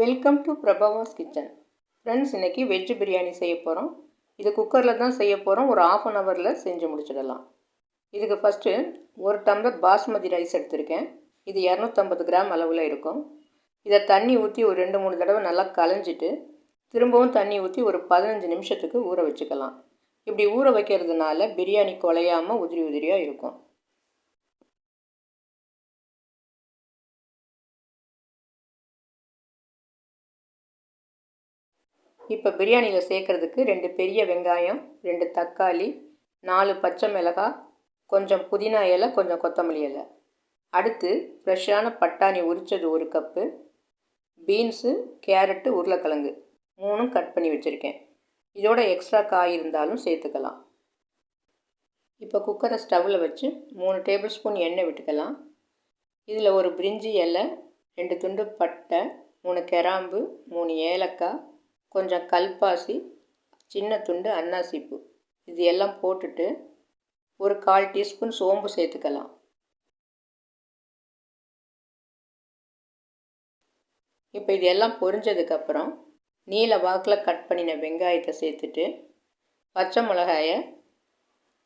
Welcome to Prabhavas kitchen. Friends, இன்றைக்கி veg biryani செய்ய போகிறோம். இது குக்கரில் தான் செய்ய போகிறோம். ஒரு 1/2 ஹவரில் செஞ்சு முடிச்சிடலாம். இதுக்கு ஃபஸ்ட்டு 1 டம்ளர் பாஸ்மதி ரைஸ் எடுத்திருக்கேன். இது 250 கிராம் அளவில் இருக்கும். இதை தண்ணி ஊற்றி ஒரு 2-3 தடவை நல்லா களைஞ்சிட்டு திரும்பவும் தண்ணி ஊற்றி ஒரு 15 நிமிஷத்துக்கு ஊற வச்சுக்கலாம். இப்படி ஊற வைக்கிறதுனால பிரியாணி குலையாமல் உதிரி உதிரியாக இருக்கும். இப்போ பிரியாணியில் சேர்க்குறதுக்கு 2 பெரிய வெங்காயம், 2 தக்காளி, 4 பச்சை மிளகாய், கொஞ்சம் புதினா இலை, கொஞ்சம் கொத்தமல்லி இலை. அடுத்து ஃப்ரெஷ்ஷான பட்டாணி உரித்தது 1 கப்பு, பீன்ஸு, கேரட்டு, உருளைக்கிழங்கு 3 கட் பண்ணி வச்சுருக்கேன். இதோட எக்ஸ்ட்ரா காய் இருந்தாலும் சேர்த்துக்கலாம். இப்போ குக்கரை ஸ்டவ்வில் வச்சு 3 டேபிள் ஸ்பூன் எண்ணெய் விட்டுக்கலாம். இதில் ஒரு பிரிஞ்சி இலை, 2 துண்டு பட்டை, 3 கிராம்பு, 3 ஏலக்காய், கொஞ்சம் கல்பாசி, சின்ன துண்டு அன்னாசிப்பூ இது எல்லாம் போட்டுட்டு ஒரு 1/4 டீஸ்பூன் சோம்பு சேர்த்துக்கலாம். இப்போ இது எல்லாம் பொரிஞ்சதுக்கப்புறம் நீல வாக்கில் கட் பண்ணின வெங்காயத்தை சேர்த்துட்டு பச்சை மிளகாயை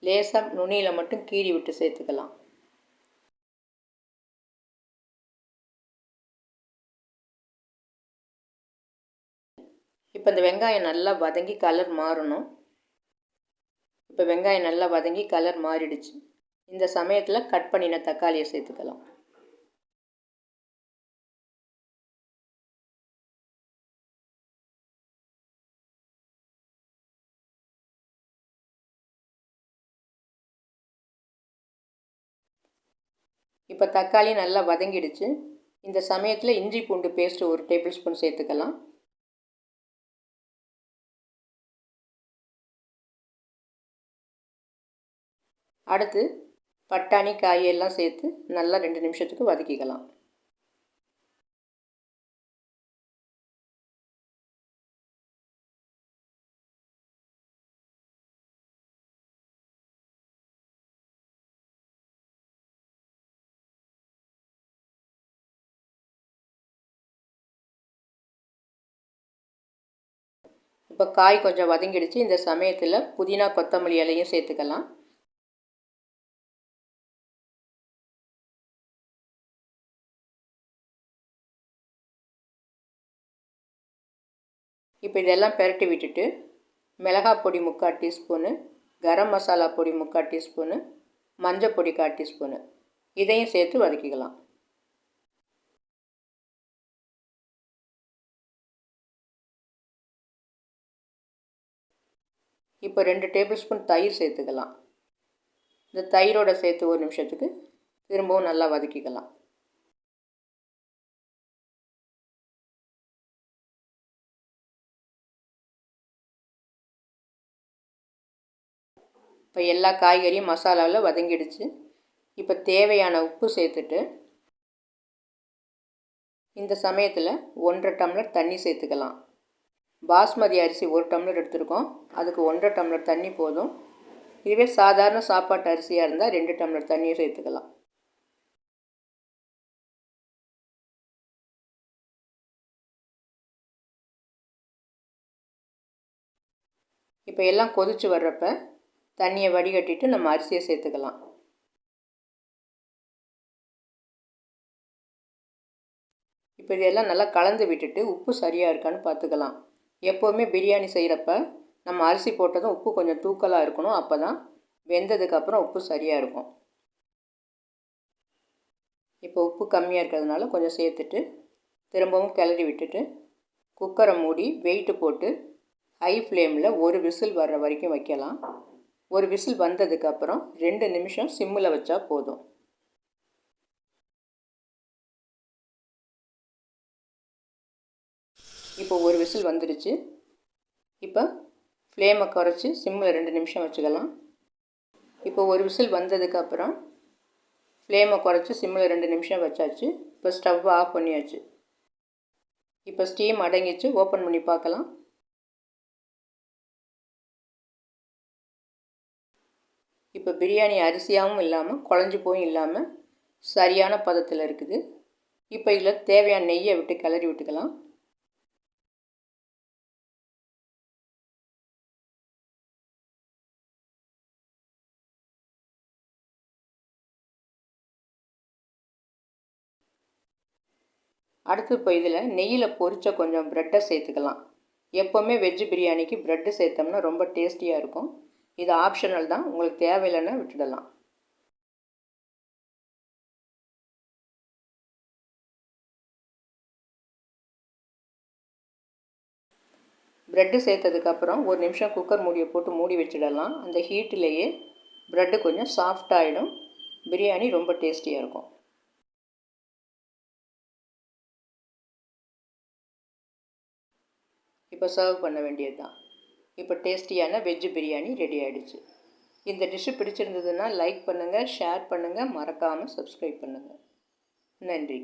லேசாக நுனியில் மட்டும் கீறி விட்டு சேர்த்துக்கலாம். இப்போ இந்த வெங்காயம் நல்லா வதங்கி கலர் மாறணும். இப்போ வெங்காயம் நல்லா வதங்கி கலர் மாறிடுச்சு. இந்த சமயத்தில் கட் பண்ணின தக்காளியை சேர்த்துக்கலாம். இப்போ தக்காளி நல்லா வதங்கிடுச்சு. இந்த சமயத்தில் இஞ்சி பூண்டு பேஸ்ட்டு 1 டேபிள் ஸ்பூன் சேர்த்துக்கலாம். அடுத்து பட்டாணி காயெல்லாம் சேர்த்து நல்லா 2 நிமிஷத்துக்கு வதக்கிக்கலாம். இப்போ காய் கொஞ்சம் வதங்கிடுச்சு. இந்த சமயத்தில் புதினா கொத்தமல்லி இலையும் சேர்த்துக்கலாம். இப்போ இதெல்லாம் பெரட்டி விட்டுட்டு மிளகாய் பொடி 3/4 டீஸ்பூனு, கரம் மசாலா பொடி 3/4 டீஸ்பூனு, மஞ்சள் பொடி 1/4 டீஸ்பூனு இதையும் சேர்த்து வதக்கிக்கலாம். இப்போ 2 டேபிள் ஸ்பூன் தயிர் சேர்த்துக்கலாம். இந்த தயிரோடு சேர்த்து 1 நிமிஷத்துக்கு திரும்பவும் நல்லா வதக்கிக்கலாம். இப்போ எல்லா காய்கறியும் மசாலாவில் வதங்கிடுச்சு. இப்போ தேவையான உப்பு சேர்த்துட்டு இந்த சமயத்தில் 1/2 டம்ளர் தண்ணி சேர்த்துக்கலாம். பாஸ்மதி அரிசி 1 டம்ளர் எடுத்துருக்கோம். அதுக்கு 1/2 டம்ளர் தண்ணி போதும். இதுவே சாதாரண சாப்பாட்டு அரிசியாக இருந்தால் 2 டம்ளர் தண்ணியை சேர்த்துக்கலாம். இப்போ எல்லாம் கொதித்து வர்றப்ப தண்ணியை வடிகட்டிட்டு நம்ம அரிசியை சேர்த்துக்கலாம். இப்போ இதெல்லாம் நல்லா கலந்து விட்டுட்டு உப்பு சரியாக இருக்கான்னு பார்த்துக்கலாம். எப்போவுமே பிரியாணி செய்கிறப்ப நம்ம அரிசி போட்டதும் உப்பு கொஞ்சம் தூக்கலாக இருக்கணும். அப்போ தான் வெந்ததுக்கப்புறம் உப்பு சரியாக இருக்கும். இப்போ உப்பு கம்மியாக இருக்கிறதுனால கொஞ்சம் சேர்த்துட்டு திரும்பவும் கிளறி விட்டுட்டு குக்கரை மூடி வெயிட்டு போட்டு ஹை ஃப்ளேமில் 1 விசில் வர்ற வரைக்கும் வைக்கலாம். 1 விசில் வந்ததுக்கப்புறம் 2 நிமிஷம் சிம்மில் வச்சா போதும். இப்போ 1 விசில் வந்துடுச்சு. இப்போ ஃப்ளேமை குறைச்சி சிம்மில் 2 நிமிஷம் வச்சுக்கலாம். இப்போ 1 விசில் வந்ததுக்கப்புறம் ஃப்ளேமை குறைச்சி சிம்மில் 2 நிமிஷம் வச்சாச்சு. இப்போ ஸ்டவ்வை ஆஃப் பண்ணியாச்சு. இப்போ ஸ்டீம் அடங்கிச்சு. ஓப்பன் பண்ணி பார்க்கலாம். இப்போ பிரியாணி அரிசியாகவும் இல்லாமல் குழஞ்சி போயும் இல்லாமல் சரியான பதத்தில் இருக்குது. இப்போ இதில் தேவையான நெய்யை விட்டு கிளறி விட்டுக்கலாம். அடுத்து இப்போ இதில் நெய்யில் பொரித்த கொஞ்சம் ப்ரெட்டை சேர்த்துக்கலாம். எப்போவுமே வெஜ்ஜு பிரியாணிக்கு ப்ரெட்டு சேர்த்தோம்னா ரொம்ப டேஸ்டியாக இருக்கும். இது ஆப்ஷனல் தான், உங்களுக்கு தேவையில்லைன்னா விட்டுடலாம். ப்ரெட்டு சேர்த்ததுக்கப்புறம் ஒரு நிமிஷம் குக்கர் மூடியை போட்டு மூடி வச்சிடலாம். அந்த ஹீட்டிலேயே ப்ரெட்டு கொஞ்சம் சாஃப்டாகிடும். பிரியாணி ரொம்ப டேஸ்டியாக இருக்கும். இப்போ சர்வ் பண்ண வேண்டியது தான். இப்போ டேஸ்டியான வெஜ்ஜு பிரியாணி ரெடி ஆகிடுச்சு. இந்த டிஷ்ஷு பிடிச்சிருந்ததுன்னா லைக் பண்ணுங்கள், ஷேர் பண்ணுங்கள், மறக்காமல் சப்ஸ்கிரைப் பண்ணுங்கள். நன்றி.